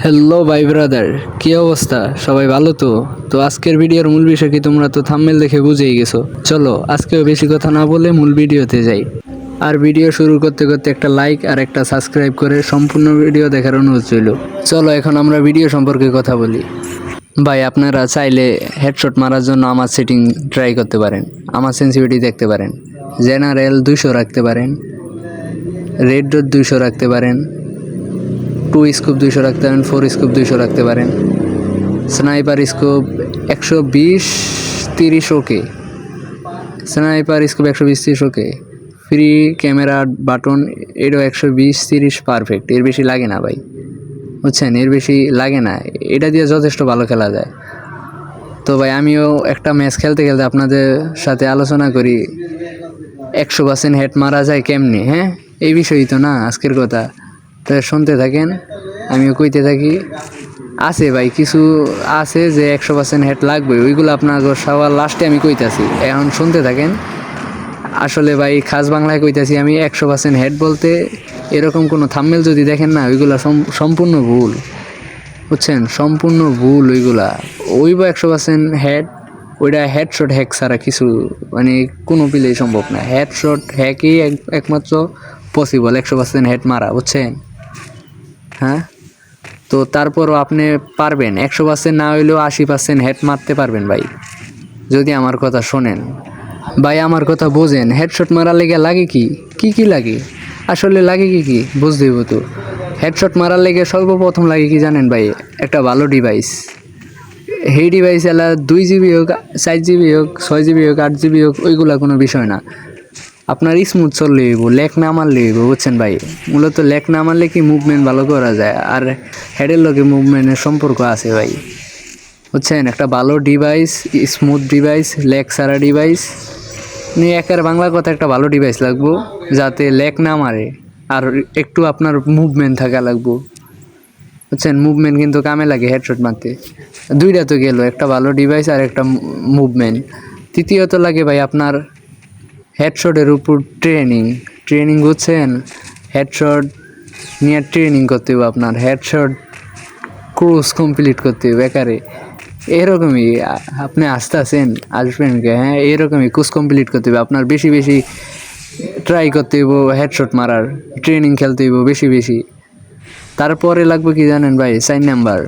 Hello ভাই brother, কি অবস্থা? সবাই ভালো তো? আজকের ভিডিওর মূল বিষয় কি তোমরা তো থাম্বনেল দেখে বুঝেই গেছো। চলো আজকেও বেশি কথা না বলে মূল ভিডিওতে যাই। আর ভিডিও শুরু করতে করতে একটা লাইক আর একটা সাবস্ক্রাইব করে সম্পূর্ণ ভিডিও দেখার অনুরোধ রইল। চলো এখন আমরা ভিডিও সম্পর্কে কথা বলি। ভাই আপনারা চাইলে হেডশট মারার জন্য আমার সেটিং ট্রাই করতে পারেন, আমার সেন্সিটিভিটি দেখতে পারেন। জেনারেল 200 রাখতে পারেন, রেড ডট 200 রাখতে পারেন, 2 স্কোপ 200 রাখতে পারেন, 4 স্কোপ 200 রাখতে পারেন, স্নাইপার স্কোপ 120 30 ওকে, স্নাইপার স্কোপ 120 30 ওকে, ফ্রি ক্যামেরা বাটন এটাও 120 30 পারফেক্ট। এর বেশি লাগে না ভাই, বুঝছেন? এর বেশি লাগে না, এটা দিয়ে যথেষ্ট ভালো খেলা যায়। তো ভাই আমিও একটা ম্যাচ খেলতে খেলতে আপনাদের সাথে আলোচনা করি 100% হেড মারা যায় কেমনি। হ্যাঁ, এই বিষয়ই তো না আজকের কথা। তো শুনতে থাকেন, আমিও কইতে থাকি। আছে ভাই কিছু আছে যে 100% হেড লাগবে, ওইগুলো আপনার সবার লাস্টে আমি কইতাছি, এখন শুনতে থাকেন। আসলে ভাই খাস বাংলায় কইতাছি আমি, 100% হেড বলতে এরকম কোনো থাম্বনেল যদি দেখেন না, ওইগুলো সম্পূর্ণ ভুল, বুঝছেন? সম্পূর্ণ ভুল ওইগুলা। ওইব 100% হেড, ওইটা হেডশট হ্যাক ছাড়া কিছু মানে কোনো পিলেই সম্ভব না। হেডশট হ্যাকই একমাত্র পসিবল 100% হেড মারা, বুঝছেন? হ্যাঁ, তো তারপরও আপনি পারবেন 100% না হইলেও 80% হেড মারতে পারবেন ভাই, যদি আমার কথা শোনেন। ভাই আমার কথা বোঝেন, হেডশট মারার লেগে লাগে কি কি লাগে? আসলে লাগে কি বুঝতে হইব তো। হেডশট মারার লেগে সর্বপ্রথম লাগে কি জানেন ভাই? একটা ভালো ডিভাইস। সেই ডিভাইস এলা 2 GB হোক, 4 GB হোক, 6 GB হোক, 8 GB হোক, ওইগুলা কোনো বিষয় না। আপনার স্মুথ চললে হইব, ল্যাক না মারলে হইব, বুঝছেন ভাই? মূলত ল্যাক না মারলে কি মুভমেন্ট ভালো করা যায়, আর হেডের লগে মুভমেন্টের সম্পর্ক আছে ভাই, বুঝছেন? একটা ভালো ডিভাইস, স্মুথ ডিভাইস, ল্যাক ছাড়া ডিভাইস নিয়ে একের বাংলা কথা, একটা ভালো ডিভাইস লাগবো যাতে ল্যাক না মারে, আর একটু আপনার মুভমেন্ট থাকা লাগবো, বুঝছেন? মুভমেন্ট কিন্তু কামে লাগে হেডশট মারতে। দুইটা তো গেল, একটা ভালো ডিভাইস আর একটা মুভমেন্ট। তৃতীয়ত লাগে ভাই আপনার হেডশটের উপর ট্রেনিং, বুঝছেন? হেডশট নিয়ে ট্রেনিং করতে হবে আপনার, হেডশট কোর্স কমপ্লিট করতে হবে বেকারে। এরকমই আপনি আসবেন কে? হ্যাঁ, এরকমই কোর্স কমপ্লিট করতে হবে আপনার। বেশি বেশি ট্রাই করতে হইব হেডশট মারার, ট্রেনিং খেলতে হইব বেশি বেশি। তারপরে লাগবে কি জানেন ভাই? 4 নাম্বার,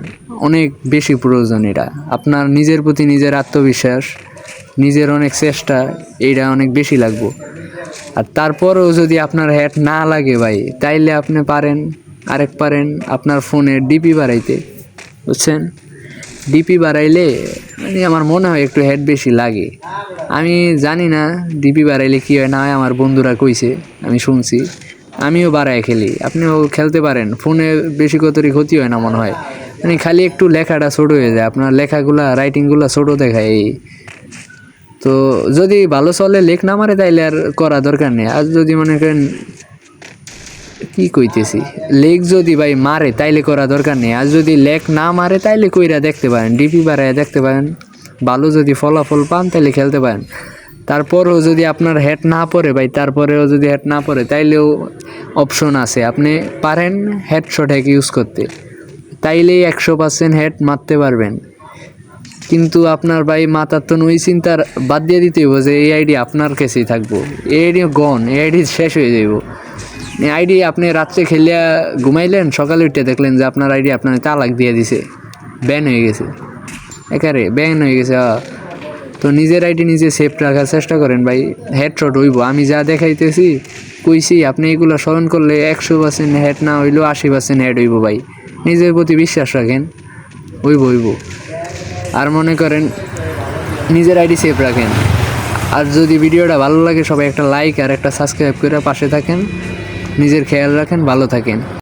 অনেক বেশি প্রয়োজন এটা আপনার, নিজের প্রতি নিজের আত্মবিশ্বাস, নিজের অনেক চেষ্টা, এইটা অনেক বেশি লাগবে। আর তারপরেও যদি আপনার হেড না লাগে ভাই, তাইলে আপনি পারেন আপনার ফোনের ডিপি বাড়াইতে, বুঝছেন? ডিপি বাড়াইলে মানে আমার মনে হয় একটু হেড বেশি লাগে। আমি জানি না ডিপি বাড়াইলে কী হয় না হয়, আমার বন্ধুরা কইছে, আমি শুনছি, আমিও বাড়ায় খেলি, আপনিও খেলতে পারেন। ফোনে বেশি কতরই ক্ষতি হয় না মনে হয়, মানে খালি একটু লেখাটা ছোটো হয়ে যায়, আপনার লেখাগুলা রাইটিংগুলা ছোটো দেখায় এই। তো যদি ভালো চলে, লেখ না মারে, তাইলে আর করা দরকার নেই। আর যদি মনে করেন কি কইতেছি, লেগ যদি ভাই মারে তাইলে করা দরকার নেই, আর যদি লেগ না মারে তাইলে কইরা দেখতে পারেন, ডিপি বাড়ায় দেখতে পারেন, ভালো যদি ফলাফল পান তাইলে খেলতে পারেন। তারপরেও যদি আপনার হেড না পড়ে ভাই, তাইলেও অপশন আছে, আপনি পারেন হেডশট হ্যাক ইউজ করতে, তাইলেই 100% হেড মারতে পারবেন। কিন্তু আপনার ভাই মাথার তো ওই চিন্তার বাদ দিয়ে দিতে হইব যে এই আইডি আপনার কাছেই থাকবো, এই আইডি গন, এই আইডি শেষ হয়ে যাইব। আইডি আপনি রাত্রে খেলিয়া ঘুমাইলেন, সকালে উঠে দেখলেন যে আপনার আইডি আপনার তালাক দিয়ে দিছে, ব্যান হয়ে গেছে, একারে ব্যান হয়ে গেছে। তো নিজের আইডি নিজে সেফ রাখার চেষ্টা করেন ভাই, হেডশট হইব। আমি যা দেখাইতেছি কইছি, আপনি এগুলো স্মরণ করলে 100% হেড না হইলেও 80% হেড হইব ভাই। নিজের প্রতি বিশ্বাস রাখেন, হইব। আর মনে করেন নিজের আইডি সেফ রাখেন। আর যদি ভিডিওটা ভালো লাগে, সবাই একটা লাইক আর একটা সাবস্ক্রাইব করে পাশে থাকেন। নিজের খেয়াল রাখেন, ভালো থাকেন।